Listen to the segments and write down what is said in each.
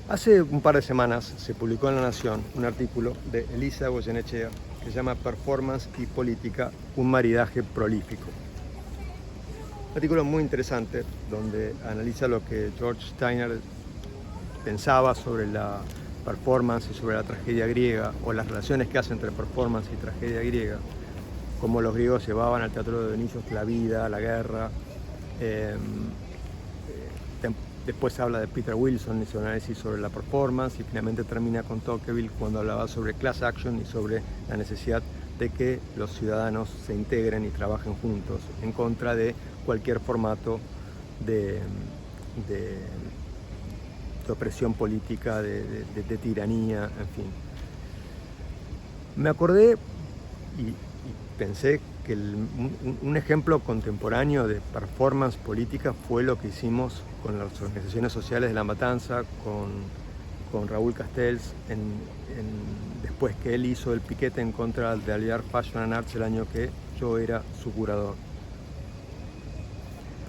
Hace un par de semanas se publicó en La Nación un artículo de Elisa Goyenechea que se llama Performance y Política, un maridaje prolífico. Un artículo muy interesante donde analiza lo que George Steiner pensaba sobre la performance y sobre la tragedia griega, o las relaciones que hace entre performance y tragedia griega, cómo los griegos llevaban al teatro de Dionisos la vida, la guerra. Después habla de Peter Wilson y su análisis sobre la performance, y finalmente termina con Tocqueville cuando hablaba sobre class action y sobre la necesidad de que los ciudadanos se integren y trabajen juntos en contra de cualquier formato de opresión política, de tiranía, en fin. Me acordé y pensé que un ejemplo contemporáneo de performance política fue lo que hicimos con las organizaciones sociales de La Matanza, con Raúl Castells, después que él hizo el piquete en contra de Alvear Fashion and Arts el año que yo era su curador.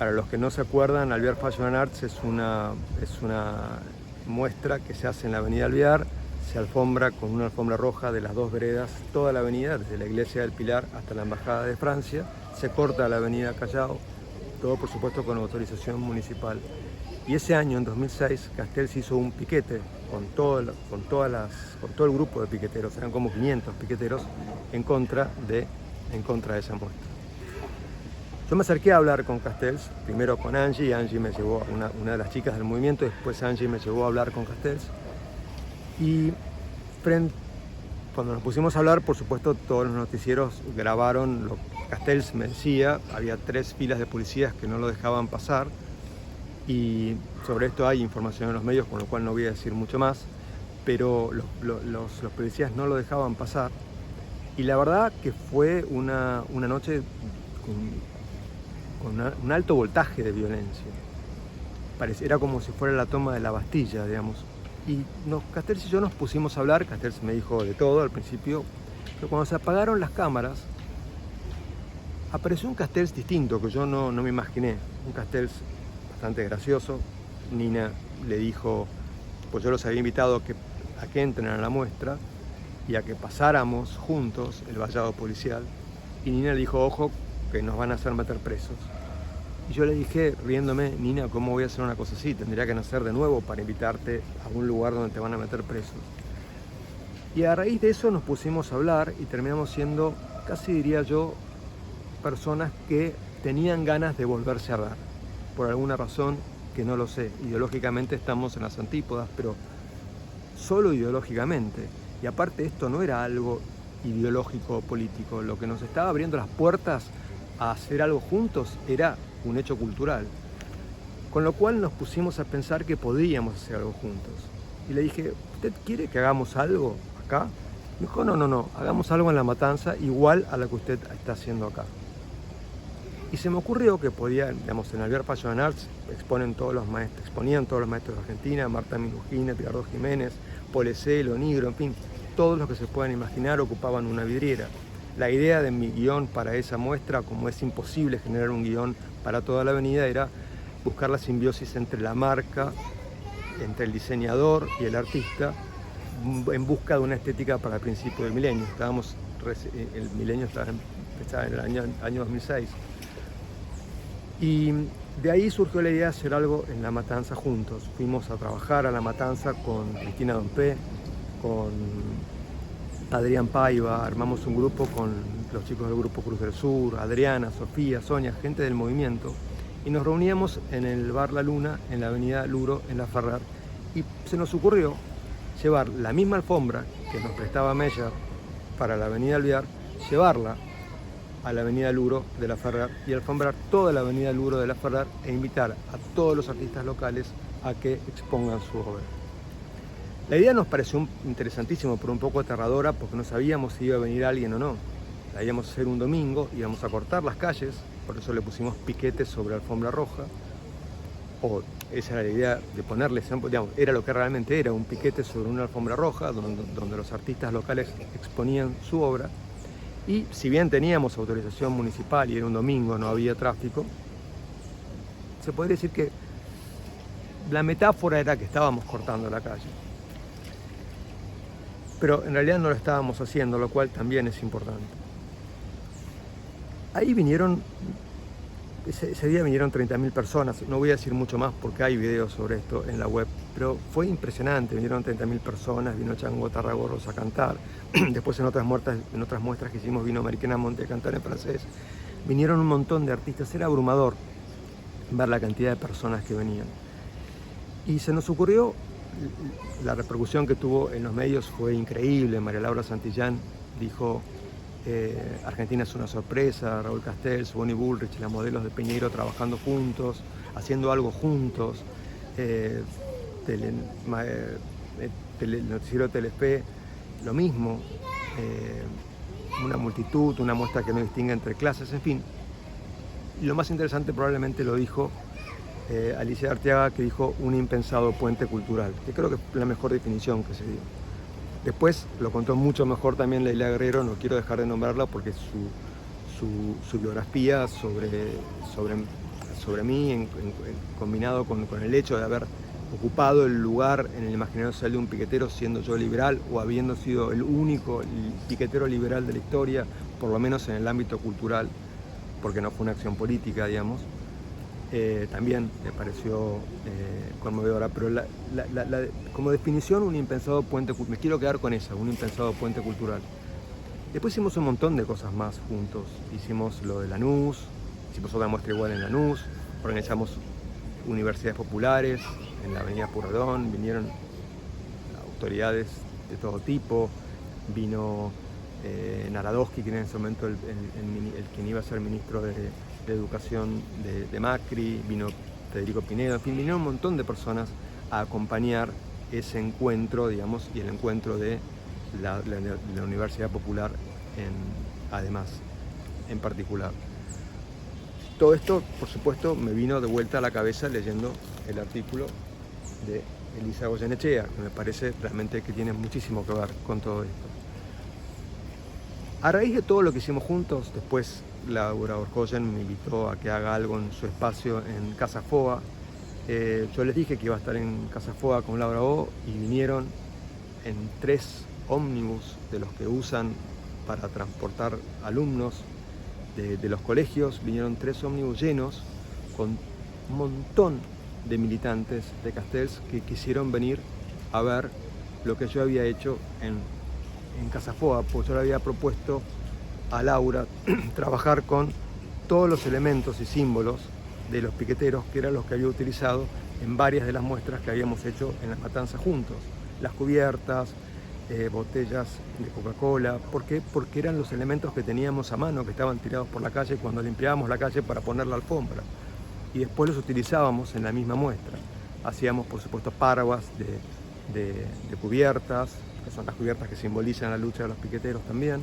Para los que no se acuerdan, Alvear Fashion and Arts es una muestra que se hace en la avenida Alvear. Se alfombra con una alfombra roja de las dos veredas toda la avenida, desde la Iglesia del Pilar hasta la Embajada de Francia. Se corta la avenida Callao, todo por supuesto con autorización municipal. Y ese año, en 2006, Castells hizo un piquete con todo el grupo de piqueteros, eran como 500 piqueteros, en contra de esa muestra. Yo me acerqué a hablar con Castells, primero con Angie me llevó, una de las chicas del movimiento, y después Angie me llevó a hablar con Castells. Y cuando nos pusimos a hablar, por supuesto, todos los noticieros grabaron lo que Castells me decía. Había 3 filas de policías que no lo dejaban pasar. Y sobre esto hay información en los medios, con lo cual no voy a decir mucho más. Pero los policías no lo dejaban pasar. Y la verdad que fue una noche con un alto voltaje de violencia. Era como si fuera la toma de la Bastilla, digamos. Y Castells y yo nos pusimos a hablar. Castells me dijo de todo al principio, pero cuando se apagaron las cámaras, apareció un Castells distinto que yo no me imaginé. Un Castells bastante gracioso. Nina le dijo, pues yo los había invitado a que entren a la muestra y a que pasáramos juntos el vallado policial. Y Nina le dijo, ojo, que nos van a hacer meter presos. Y yo le dije, riéndome, Nina, ¿cómo voy a hacer una cosa así? Tendría que nacer de nuevo para invitarte a un lugar donde te van a meter presos. Y a raíz de eso nos pusimos a hablar y terminamos siendo, casi diría yo, personas que tenían ganas de volverse a ver. Por alguna razón que no lo sé. Ideológicamente estamos en las antípodas, pero solo ideológicamente. Y aparte esto no era algo ideológico o político. Lo que nos estaba abriendo las puertas a hacer algo juntos era un hecho cultural, con lo cual nos pusimos a pensar que podíamos hacer algo juntos. Y le dije, ¿usted quiere que hagamos algo acá? Me dijo, no, hagamos algo en La Matanza igual a lo que usted está haciendo acá. Y se me ocurrió que podía, digamos, en Alvear Fashion and Arts exponían todos los maestros de Argentina, Marta Minujina, Ricardo Jiménez, Polecelo, Nigro, en fin, todos los que se puedan imaginar ocupaban una vidriera. La idea de mi guión para esa muestra, como es imposible generar un guión para toda la avenida, era buscar la simbiosis entre la marca, entre el diseñador y el artista, en busca de una estética para el principio del milenio. El milenio estaba en el año 2006. Y de ahí surgió la idea de hacer algo en La Matanza juntos. Fuimos a trabajar a La Matanza con Cristina Dompé, con Adrián Paiva, armamos un grupo con los chicos del grupo Cruz del Sur, Adriana, Sofía, Sonia, gente del movimiento, y nos reuníamos en el bar La Luna, en la avenida Luro, en La Ferrer, y se nos ocurrió llevar la misma alfombra que nos prestaba Meyer para la avenida Alvear, llevarla a la avenida Luro de La Ferrer y alfombrar toda la avenida Luro de La Ferrer e invitar a todos los artistas locales a que expongan su obra. La idea nos pareció interesantísima, pero un poco aterradora, porque no sabíamos si iba a venir alguien o no. La íbamos a hacer un domingo, íbamos a cortar las calles, por eso le pusimos piquetes sobre alfombra roja, o esa era la idea de ponerle, digamos, era lo que realmente era, un piquete sobre una alfombra roja, donde los artistas locales exponían su obra. Y si bien teníamos autorización municipal y era un domingo, no había tráfico, se podría decir que la metáfora era que estábamos cortando la calle. Pero en realidad no lo estábamos haciendo, lo cual también es importante. Ahí vinieron, ese día vinieron 30.000 personas, no voy a decir mucho más porque hay videos sobre esto en la web, pero fue impresionante, vinieron 30.000 personas, vino Chango Tarragorros a cantar, después en otras muestras que hicimos vino Mariquena Monte a cantar en francés, vinieron un montón de artistas, era abrumador ver la cantidad de personas que venían. Y se nos ocurrió, la repercusión que tuvo en los medios fue increíble. María Laura Santillán dijo, Argentina es una sorpresa, Raúl Castells, Bonnie Bullrich, las modelos de Peñeiro trabajando juntos, haciendo algo juntos, el noticiero Telefe, lo mismo, una multitud, una muestra que no distingue entre clases, en fin. Y lo más interesante probablemente lo dijo Alicia Arteaga, que dijo un impensado puente cultural, que creo que es la mejor definición que se dio. Después lo contó mucho mejor también Leila Guerrero, no quiero dejar de nombrarla porque su biografía sobre mí, combinado con el hecho de haber ocupado el lugar en el imaginario social de un piquetero, siendo yo liberal o habiendo sido el único piquetero liberal de la historia, por lo menos en el ámbito cultural, porque no fue una acción política, digamos, también me pareció conmovedora, pero como definición, un impensado puente cultural, me quiero quedar con esa, un impensado puente cultural. Después hicimos un montón de cosas más juntos, hicimos lo de Lanús, hicimos otra muestra igual en Lanús, organizamos universidades populares en la avenida Pueyrredón, vinieron autoridades de todo tipo, vino Narodowski, que en ese momento el quien iba a ser ministro de Educación de Macri, vino Federico Pinedo, en fin, vinieron un montón de personas a acompañar ese encuentro, digamos, y el encuentro de la Universidad Popular además, en particular. Todo esto, por supuesto, me vino de vuelta a la cabeza leyendo el artículo de Elisa Goyenechea, que me parece realmente que tiene muchísimo que ver con todo esto. A raíz de todo lo que hicimos juntos, después Laura Orgoyen me invitó a que haga algo en su espacio en Casa Foa. Yo les dije que iba a estar en Casa Foa con Laura O y vinieron en 3 ómnibus de los que usan para transportar alumnos de los colegios. Vinieron 3 ómnibus llenos con un montón de militantes de Castells que quisieron venir a ver lo que yo había hecho en Casa Foa, pues yo le había propuesto a Laura trabajar con todos los elementos y símbolos de los piqueteros, que eran los que había utilizado en varias de las muestras que habíamos hecho en las matanzas juntos. Las cubiertas, botellas de Coca-Cola. ¿Por qué? Porque eran los elementos que teníamos a mano, que estaban tirados por la calle cuando limpiábamos la calle para poner la alfombra. Y después los utilizábamos en la misma muestra. Hacíamos, por supuesto, paraguas de cubiertas, que son las cubiertas que simbolizan la lucha de los piqueteros también,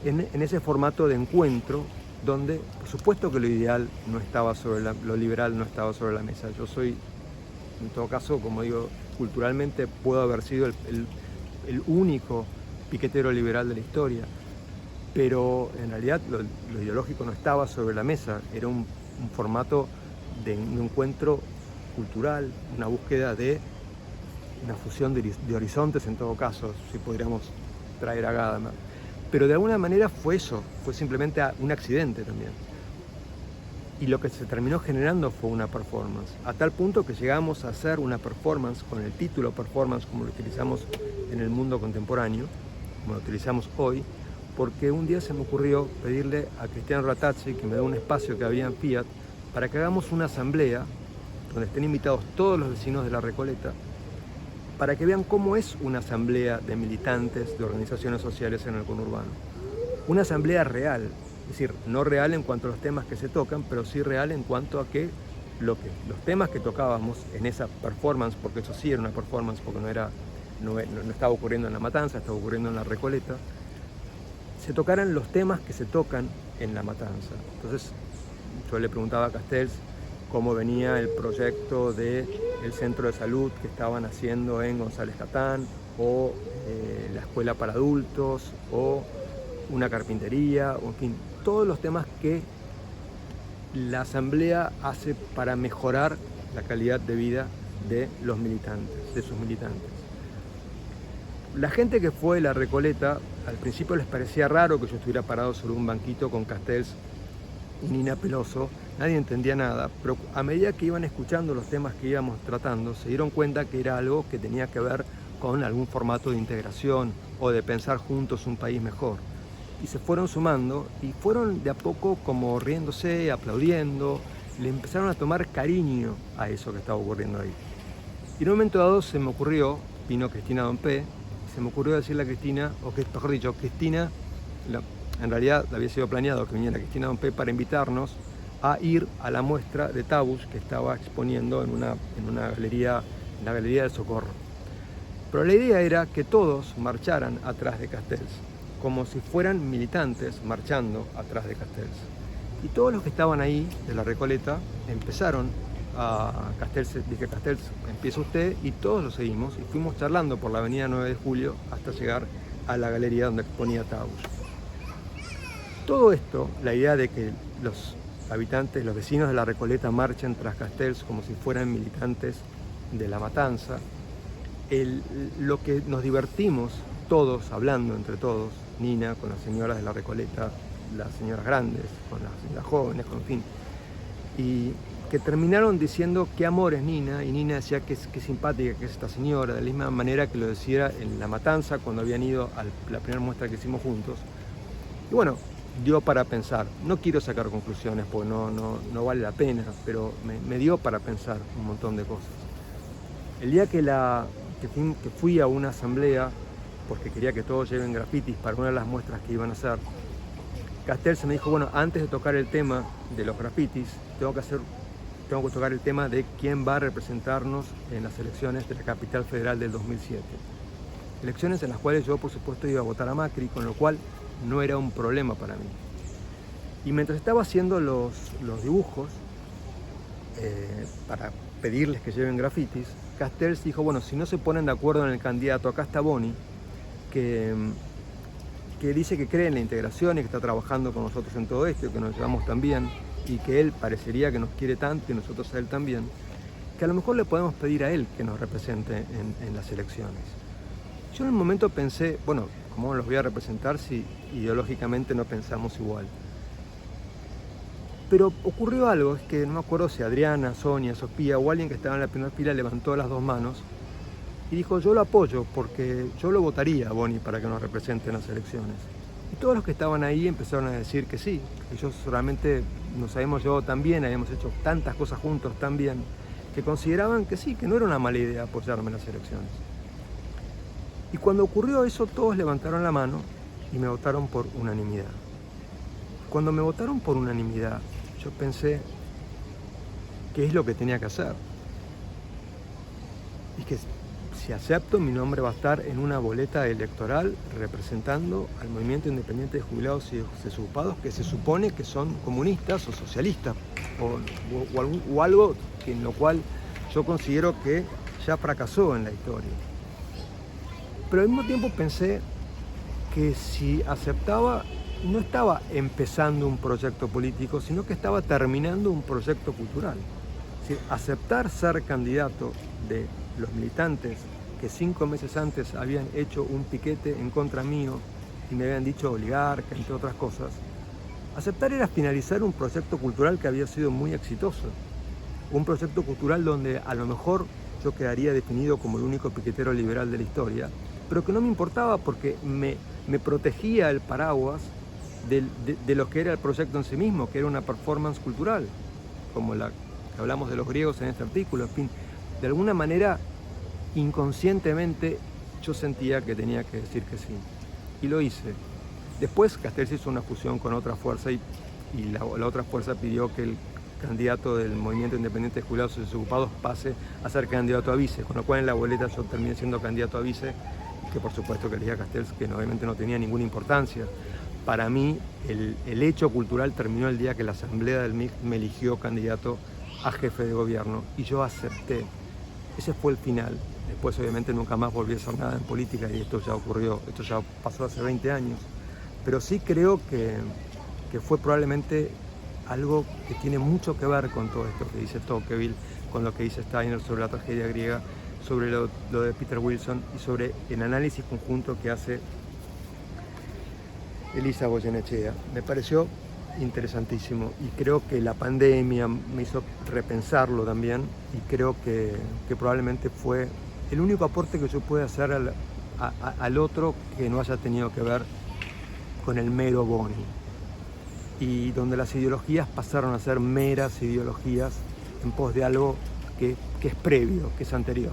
en ese formato de encuentro donde, por supuesto que lo ideal no estaba lo liberal no estaba sobre la mesa. Yo soy, en todo caso, como digo, culturalmente puedo haber sido el único piquetero liberal de la historia, pero en realidad lo ideológico no estaba sobre la mesa, era un formato de un encuentro cultural, una búsqueda de una fusión de horizontes en todo caso, si podríamos traer a Gadamer. Pero de alguna manera fue eso, fue simplemente un accidente también. Y lo que se terminó generando fue una performance, a tal punto que llegamos a hacer una performance con el título performance como lo utilizamos en el mundo contemporáneo, como lo utilizamos hoy, porque un día se me ocurrió pedirle a Cristiano Ratazzi, que me da un espacio que había en Fiat, para que hagamos una asamblea donde estén invitados todos los vecinos de La Recoleta, para que vean cómo es una asamblea de militantes de organizaciones sociales en el conurbano. Una asamblea real, es decir, no real en cuanto a los temas que se tocan, pero sí real en cuanto a que los temas que tocábamos en esa performance, porque eso sí era una performance, porque no estaba ocurriendo en La Matanza, estaba ocurriendo en La Recoleta, se tocaran los temas que se tocan en La Matanza. Entonces yo le preguntaba a Castells cómo venía el proyecto del centro de salud que estaban haciendo en González Catán, o la escuela para adultos, o una carpintería, o en fin, todos los temas que la asamblea hace para mejorar la calidad de vida de los militantes, de sus militantes. La gente que fue a la Recoleta, al principio les parecía raro que yo estuviera parado sobre un banquito con Castells y Nina Peloso, nadie entendía nada, pero a medida que iban escuchando los temas que íbamos tratando, se dieron cuenta que era algo que tenía que ver con algún formato de integración o de pensar juntos un país mejor. Y se fueron sumando y fueron de a poco como riéndose, aplaudiendo, le empezaron a tomar cariño a eso que estaba ocurriendo ahí. Y en un momento dado se me ocurrió, vino Cristina Dompe, se me ocurrió decirle a Cristina, o que mejor dicho, Cristina, en realidad había sido planeado que viniera Cristina Dompe para invitarnos a ir a la muestra de Tabush que estaba exponiendo en una galería, en la Galería del Socorro. Pero la idea era que todos marcharan atrás de Castells, como si fueran militantes marchando atrás de Castells. Y todos los que estaban ahí de la Recoleta empezaron a Castells, dije Castells, empieza usted, y todos lo seguimos y fuimos charlando por la avenida 9 de Julio hasta llegar a la galería donde exponía Tabush. Todo esto, la idea de que los habitantes, los vecinos de la Recoleta marchen tras Castells como si fueran militantes de la matanza, lo que nos divertimos todos, hablando entre todos, Nina con las señoras de la Recoleta, las señoras grandes, con las señoras jóvenes, en fin, y que terminaron diciendo qué amor es Nina, y Nina decía qué simpática que es esta señora, de la misma manera que lo decía en La Matanza cuando habían ido a la primera muestra que hicimos juntos. Y bueno, dio para pensar. No quiero sacar conclusiones porque no vale la pena, pero me dio para pensar un montón de cosas. El día que fui a una asamblea, porque quería que todos lleven grafitis para una de las muestras que iban a hacer, Castells me dijo, bueno, antes de tocar el tema de los grafitis, tengo que tocar el tema de quién va a representarnos en las elecciones de la Capital Federal del 2007. Elecciones en las cuales yo, por supuesto, iba a votar a Macri, con lo cual no era un problema para mí. Y mientras estaba haciendo los dibujos, para pedirles que lleven grafitis, Castells dijo, bueno, si no se ponen de acuerdo en el candidato, acá está Boni, que dice que cree en la integración y que está trabajando con nosotros en todo esto, que nos llevamos tan bien, y que él parecería que nos quiere tanto y nosotros a él también, que a lo mejor le podemos pedir a él que nos represente en las elecciones. Yo en el momento pensé, bueno, ¿cómo los voy a representar si ideológicamente no pensamos igual? Pero ocurrió algo, es que no me acuerdo si Adriana, Sonia, Sofía o alguien que estaba en la primera fila levantó las dos manos y dijo, yo lo apoyo porque yo lo votaría a Boni para que nos represente en las elecciones. Y todos los que estaban ahí empezaron a decir que sí, que ellos realmente nos habíamos llevado tan bien, habíamos hecho tantas cosas juntos tan bien, que consideraban que sí, que no era una mala idea apoyarme en las elecciones. Y cuando ocurrió eso, todos levantaron la mano y me votaron por unanimidad. Cuando me votaron por unanimidad, yo pensé, ¿qué es lo que tenía que hacer? Y que si acepto, mi nombre va a estar en una boleta electoral representando al movimiento independiente de jubilados y desocupados, que se supone que son comunistas o socialistas, o algo en lo cual yo considero que ya fracasó en la historia. Pero al mismo tiempo pensé que si aceptaba, no estaba empezando un proyecto político, sino que estaba terminando un proyecto cultural. Es decir, aceptar ser candidato de los militantes que 5 meses antes habían hecho un piquete en contra mío y me habían dicho oligarca, entre otras cosas, aceptar era finalizar un proyecto cultural que había sido muy exitoso. Un proyecto cultural donde a lo mejor yo quedaría definido como el único piquetero liberal de la historia, pero que no me importaba porque me protegía el paraguas de lo que era el proyecto en sí mismo, que era una performance cultural, como la que hablamos de los griegos en este artículo. En fin, de alguna manera, inconscientemente, yo sentía que tenía que decir que sí, y lo hice. Después Castells hizo una fusión con otra fuerza y la otra fuerza pidió que el candidato del Movimiento Independiente de Jubilados y Desocupados pase a ser candidato a vice, con lo cual en la boleta yo terminé siendo candidato a vice, que por supuesto que elegí a Castells, que obviamente no tenía ninguna importancia. Para mí, el hecho cultural terminó el día que la Asamblea del MIC me eligió candidato a jefe de gobierno y yo acepté. Ese fue el final. Después obviamente nunca más volví a hacer nada en política y esto ya ocurrió, esto ya pasó hace 20 años. Pero sí creo que fue probablemente algo que tiene mucho que ver con todo esto que dice Tocqueville, con lo que dice Steiner sobre la tragedia griega, sobre lo de Peter Wilson y sobre el análisis conjunto que hace Elisa Goyenechea. Me pareció interesantísimo y creo que la pandemia me hizo repensarlo también y creo que probablemente fue el único aporte que yo pueda hacer al otro que no haya tenido que ver con el mero Boni, y donde las ideologías pasaron a ser meras ideologías en pos de algo que es previo, que es anterior.